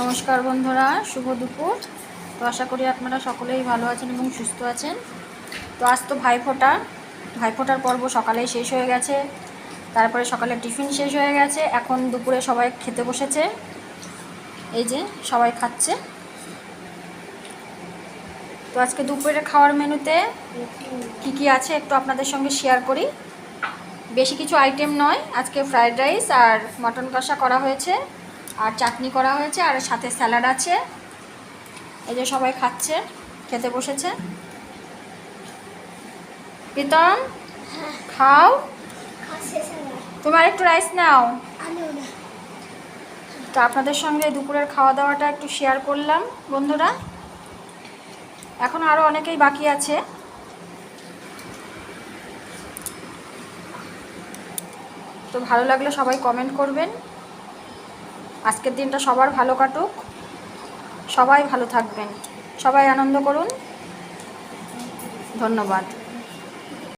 নমস্কার বন্ধুরা, শুভ দুপুর। তো আশা করি আপনারা সকলেই ভালো আছেন এবং সুস্থ আছেন। তো আজ তো ভাইফোঁটার পর্ব সকালেই শেষ হয়ে গেছে। তারপরে সকালে টিফিন শেষ হয়ে গেছে, এখন দুপুরে সবাই খেতে বসেছে। এই যে সবাই খাচ্ছে। তো আজকে দুপুরে খাওয়ার মেনুতে কি আছে একটু আপনাদের সঙ্গে শেয়ার করি। বেশি কিছু আইটেম নয়, আজকে ফ্রায়েড রাইস আর মটন কষা করা হয়েছে, আর চাটনি করা হয়েছে, আর সাথে স্যালাড আছে। এই যে সবাই খাচ্ছে, খেতে বসেছে। প্রীতম, খাও। তোমার একটু রাইস নাও। তো আপনাদের সঙ্গে দুপুরের খাওয়া দাওয়াটা একটু শেয়ার করলাম বন্ধুরা। এখন আরও অনেকেই বাকি আছে। তো ভালো লাগলে সবাই কমেন্ট করবেন। আজকের দিনটা সবার ভালো কাটুক, সবাই ভালো থাকবেন, সবাই আনন্দ করুন। ধন্যবাদ।